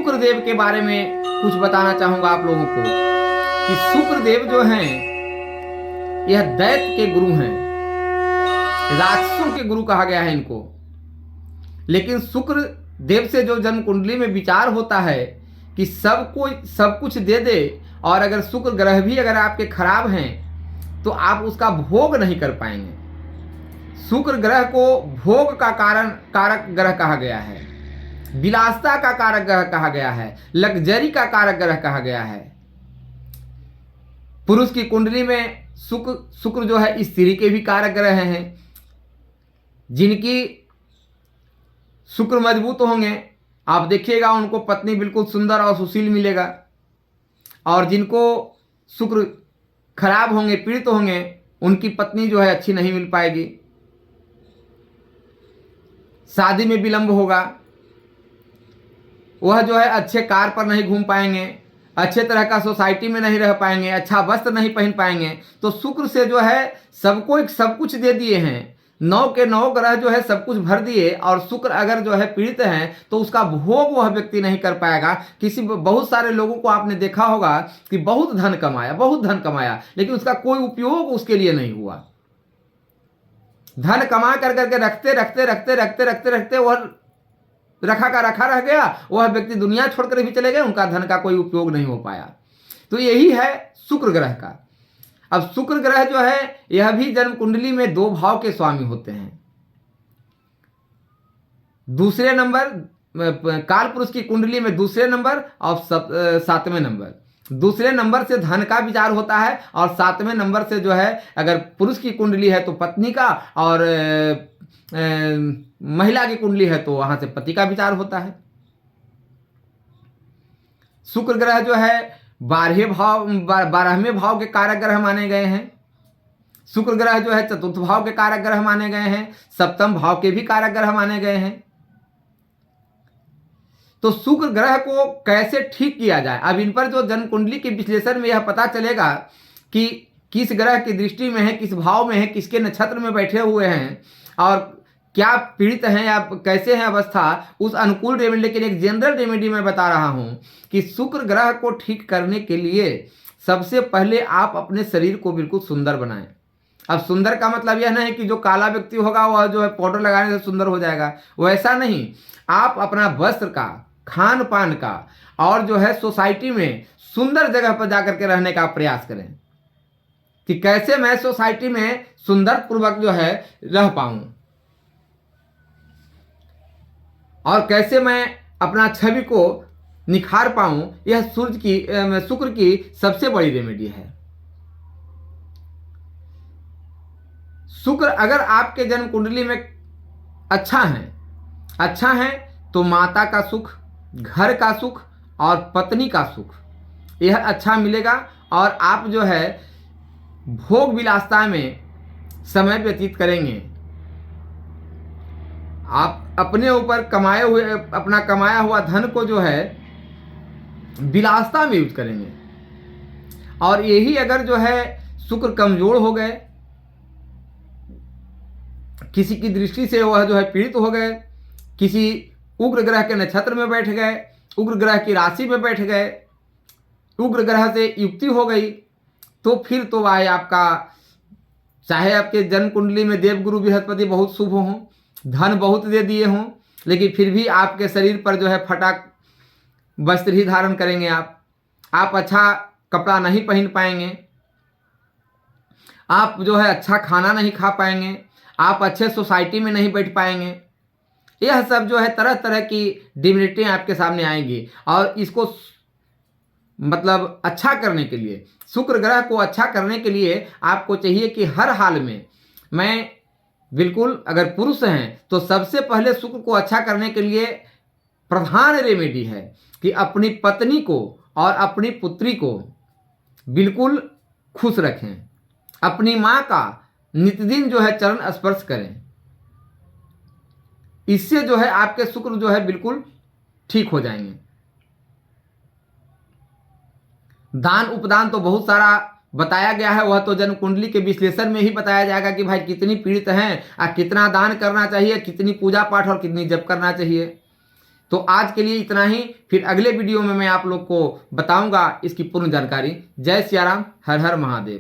शुक्रदेव के बारे में कुछ बताना चाहूंगा आप लोगों को कि शुक्रदेव जो हैं यह दैत्य के गुरु हैं, राक्षसों के गुरु कहा गया है इनको। लेकिन शुक्र देव से जो जन्म कुंडली में विचार होता है कि सबको सब कुछ दे दे, और अगर शुक्र ग्रह भी अगर आपके खराब हैं तो आप उसका भोग नहीं कर पाएंगे। शुक्र ग्रह को भोग का कारक ग्रह कहा गया है, विलासता का कारक ग्रह कहा गया है, लग्जरी का कारक ग्रह कहा गया है। पुरुष की कुंडली में शुक्र जो है स्त्री के भी कारक ग्रह हैं। जिनकी शुक्र मजबूत होंगे आप देखिएगा उनको पत्नी बिल्कुल सुंदर और सुशील मिलेगा, और जिनको शुक्र खराब होंगे, पीड़ित होंगे, उनकी पत्नी जो है अच्छी नहीं मिल पाएगी, शादी में विलंब होगा, वह जो है अच्छे कार पर नहीं घूम पाएंगे, अच्छे तरह का सोसाइटी में नहीं रह पाएंगे, अच्छा वस्त्र नहीं पहन पाएंगे। तो शुक्र से जो है सबको सब कुछ दे दिए हैं, 9 के 9 ग्रह जो है सब कुछ भर दिए, और शुक्र अगर जो है पीड़ित हैं तो उसका भोग वह व्यक्ति नहीं कर पाएगा। बहुत सारे लोगों को आपने देखा होगा कि बहुत धन कमाया, लेकिन उसका कोई उपयोग उसके लिए नहीं हुआ। धन कमा करके रखते वह रखा का रखा रह गया, वह व्यक्ति दुनिया छोड़कर भी चले गए, उनका धन का कोई उपयोग नहीं हो पाया। तो यही है शुक्र ग्रह का। अब शुक्र ग्रह जो है यह भी जन्म कुंडली में 2 भाव के स्वामी होते हैं। दूसरे नंबर काल पुरुष की कुंडली में दूसरे नंबर और 7वें नंबर। दूसरे नंबर से धन का विचार होता है, और 7वें नंबर से जो है अगर पुरुष की कुंडली है तो पत्नी का, और महिला की कुंडली है तो वहां से पति का विचार होता है। शुक्र ग्रह जो है 12वें भाव के कारक ग्रह माने गए हैं। शुक्र ग्रह जो है 4th भाव के कारक ग्रह माने गए हैं, 7वें भाव के भी कारक ग्रह माने गए हैं। तो शुक्र ग्रह को कैसे ठीक किया जाए, अब इन पर जो जन्म कुंडली के विश्लेषण में यह पता चलेगा कि किस ग्रह की दृष्टि में है, किस भाव में है, किसके नक्षत्र में बैठे हुए हैं, और क्या पीड़ित हैं या कैसे हैं अवस्था, उस अनुकूल रेमेडी। लेकिन एक जनरल रेमेडी मैं बता रहा हूं कि शुक्र ग्रह को ठीक करने के लिए सबसे पहले आप अपने शरीर को बिल्कुल सुंदर बनाएं। अब सुंदर का मतलब यह नहीं कि जो काला व्यक्ति होगा वह जो है पाउडर लगाने से सुंदर हो जाएगा, वैसा नहीं। आप अपना वस्त्र का, खान पान का, और जो है सोसाइटी में सुंदर जगह पर जाकर के रहने का प्रयास करें कि कैसे मैं सोसाइटी में सुंदर पूर्वक जो है रह पाऊं, और कैसे मैं अपना छवि को निखार पाऊं। यह शुक्र की सबसे बड़ी रेमेडी है। शुक्र अगर आपके जन्म कुंडली में अच्छा है तो माता का सुख, घर का सुख और पत्नी का सुख यह अच्छा मिलेगा, और आप जो है भोग विलासता में समय व्यतीत करेंगे। आप अपने ऊपर अपना कमाया हुआ धन को जो है विलासता में यूज करेंगे। और यही अगर जो है शुक्र कमजोर हो गए, किसी की दृष्टि से वह जो है पीड़ित हो गए, किसी उग्र ग्रह के नक्षत्र में बैठ गए, उग्र ग्रह की राशि में बैठ गए, उग्र ग्रह से युक्ति हो गई, तो फिर तो भाई आपका, चाहे आपके जन्म कुंडली में देवगुरु बृहस्पति बहुत शुभ हों, धन बहुत दे दिए हों, लेकिन फिर भी आपके शरीर पर जो है फटा वस्त्र ही धारण करेंगे। आप अच्छा कपड़ा नहीं पहन पाएंगे, आप जो है अच्छा खाना नहीं खा पाएंगे, आप अच्छे सोसाइटी में नहीं बैठ पाएंगे। यह सब जो है तरह तरह की डिमिनिटी आपके सामने आएंगी। और इसको मतलब अच्छा करने के लिए, शुक्र ग्रह को अच्छा करने के लिए आपको चाहिए कि हर हाल में, मैं बिल्कुल अगर पुरुष हैं तो सबसे पहले शुक्र को अच्छा करने के लिए प्रधान रेमेडी है कि अपनी पत्नी को और अपनी पुत्री को बिल्कुल खुश रखें, अपनी माँ का नित्यदिन जो है चरण स्पर्श करें। इससे जो है आपके शुक्र जो है बिल्कुल ठीक हो जाएंगे। दान उपदान तो बहुत सारा बताया गया है, वह तो जन्म कुंडली के विश्लेषण में ही बताया जाएगा कि भाई कितनी पीड़ित हैं और कितना दान करना चाहिए, कितनी पूजा पाठ और कितनी जप करना चाहिए। तो आज के लिए इतना ही, फिर अगले वीडियो में मैं आप लोग को बताऊंगा इसकी पूर्ण जानकारी। जय सिया राम, हर हर महादेव।